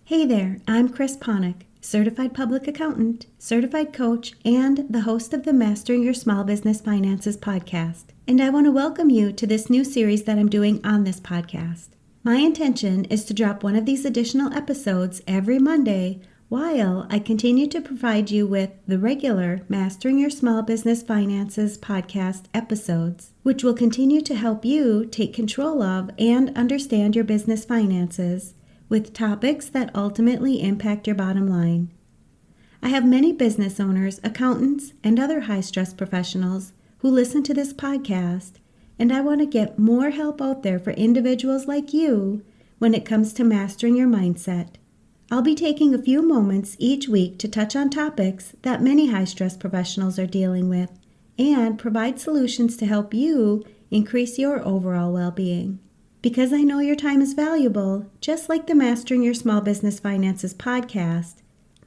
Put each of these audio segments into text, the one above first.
Hey there, I'm Chris Ponick, Certified Public Accountant, Certified Coach, and the host of the Mastering Your Small Business Finances podcast. And I want to welcome you to this new series that I'm doing on this podcast. My intention is to drop one of these additional episodes every Monday while I continue to provide you with the regular Mastering Your Small Business Finances podcast episodes, which will continue to help you take control of and understand your business finances with topics that ultimately impact your bottom line. I have many business owners, accountants, and other high-stress professionals who listen to this podcast, and I want to get more help out there for individuals like you when it comes to mastering your mindset. I'll be taking a few moments each week to touch on topics that many high-stress professionals are dealing with and provide solutions to help you increase your overall well-being. Because I know your time is valuable, just like the Mastering Your Small Business Finances podcast,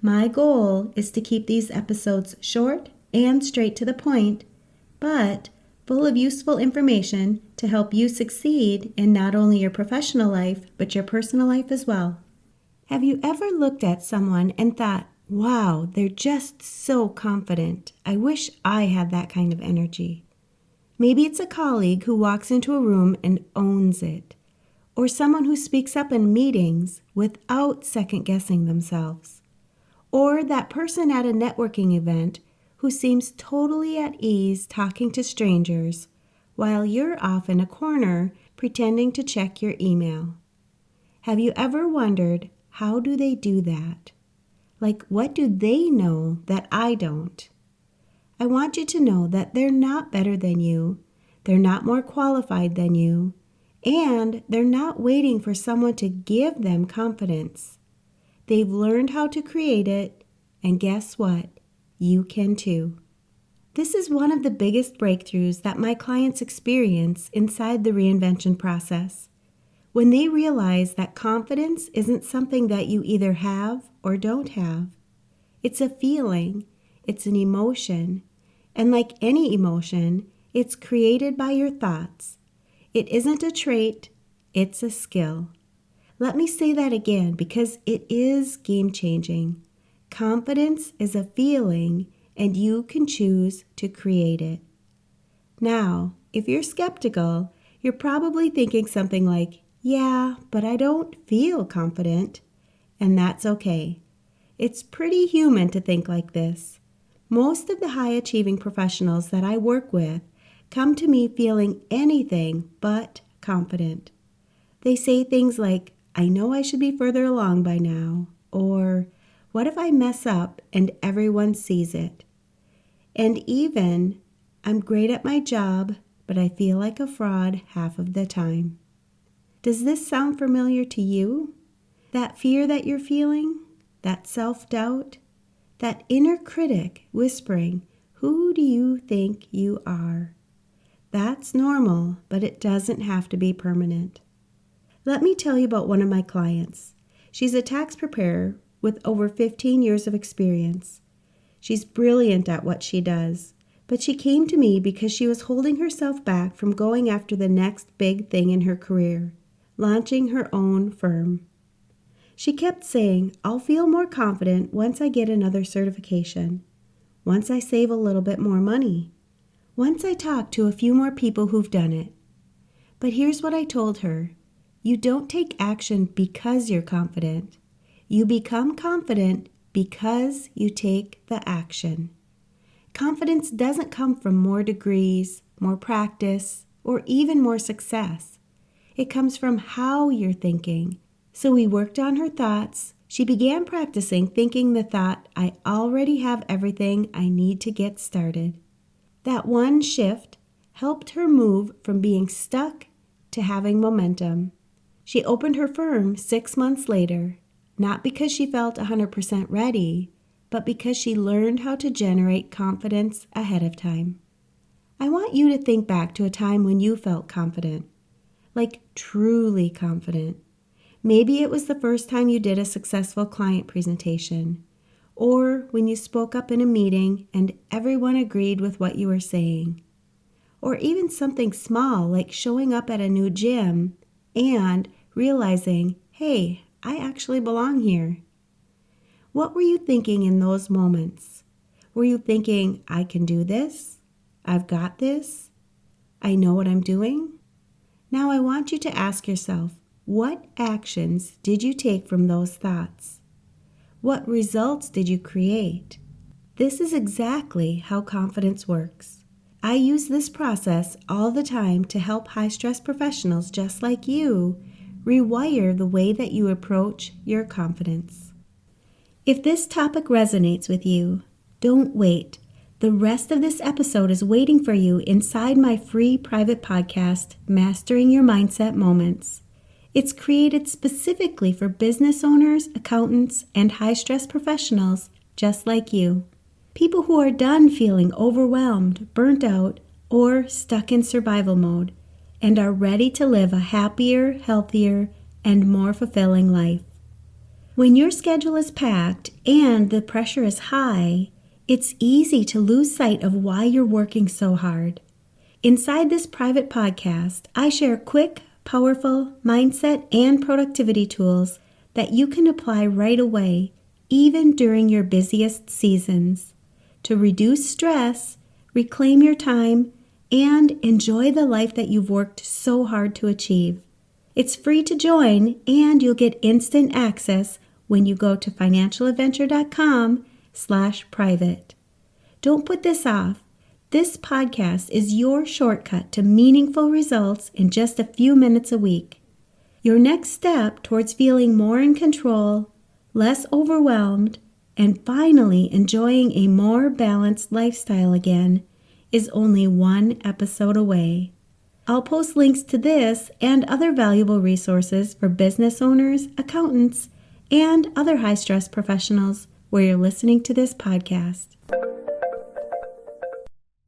my goal is to keep these episodes short and straight to the point, but full of useful information to help you succeed in not only your professional life, but your personal life as well. Have you ever looked at someone and thought, wow, they're just so confident. I wish I had that kind of energy. Maybe it's a colleague who walks into a room and owns it, or someone who speaks up in meetings without second-guessing themselves, or that person at a networking event who seems totally at ease talking to strangers while you're off in a corner pretending to check your email. Have you ever wondered, how do they do that? Like, what do they know that I don't? I want you to know that they're not better than you, they're not more qualified than you, and they're not waiting for someone to give them confidence. They've learned how to create it, and guess what? You can too. This is one of the biggest breakthroughs that my clients experience inside the reinvention process. When they realize that confidence isn't something that you either have or don't have. It's a feeling. It's an emotion, and like any emotion, it's created by your thoughts. It isn't a trait, it's a skill. Let me say that again because it is game-changing. Confidence is a feeling, and you can choose to create it. Now, if you're skeptical, you're probably thinking something like, yeah, but I don't feel confident, and that's okay. It's pretty human to think like this. Most of the high-achieving professionals that I work with come to me feeling anything but confident. They say things like, I know I should be further along by now, or what if I mess up and everyone sees it? And even, I'm great at my job, but I feel like a fraud half of the time. Does this sound familiar to you? That fear that you're feeling? That self-doubt? That inner critic whispering, who do you think you are? That's normal, but it doesn't have to be permanent. Let me tell you about one of my clients. She's a tax preparer with over 15 years of experience. She's brilliant at what she does, but she came to me because she was holding herself back from going after the next big thing in her career, launching her own firm. She kept saying, I'll feel more confident once I get another certification, once I save a little bit more money, once I talk to a few more people who've done it. But here's what I told her. You don't take action because you're confident. You become confident because you take the action. Confidence doesn't come from more degrees, more practice, or even more success. It comes from how you're thinking. So we worked on her thoughts. She began practicing thinking the thought, I already have everything I need to get started. That one shift helped her move from being stuck to having momentum. She opened her firm 6 months later, not because she felt 100% ready, but because she learned how to generate confidence ahead of time. I want you to think back to a time when you felt confident, like truly confident. Maybe it was the first time you did a successful client presentation, or when you spoke up in a meeting and everyone agreed with what you were saying, or even something small like showing up at a new gym and realizing, hey, I actually belong here. What were you thinking in those moments? Were you thinking, I can do this? I've got this? I know what I'm doing? Now I want you to ask yourself, what actions did you take from those thoughts? What results did you create? This is exactly how confidence works. I use this process all the time to help high-stress professionals just like you rewire the way that you approach your confidence. If this topic resonates with you, don't wait. The rest of this episode is waiting for you inside my free private podcast, Mastering Your Mindset Moments. It's created specifically for business owners, accountants, and high-stress professionals just like you. People who are done feeling overwhelmed, burnt out, or stuck in survival mode, and are ready to live a happier, healthier, and more fulfilling life. When your schedule is packed and the pressure is high, it's easy to lose sight of why you're working so hard. Inside this private podcast, I share quick, powerful mindset and productivity tools that you can apply right away, even during your busiest seasons, to reduce stress, reclaim your time, and enjoy the life that you've worked so hard to achieve. It's free to join, and you'll get instant access when you go to financialadventure.com/private. Don't put this off. This podcast is your shortcut to meaningful results in just a few minutes a week. Your next step towards feeling more in control, less overwhelmed, and finally enjoying a more balanced lifestyle again is only one episode away. I'll post links to this and other valuable resources for business owners, accountants, and other high-stress professionals where you're listening to this podcast.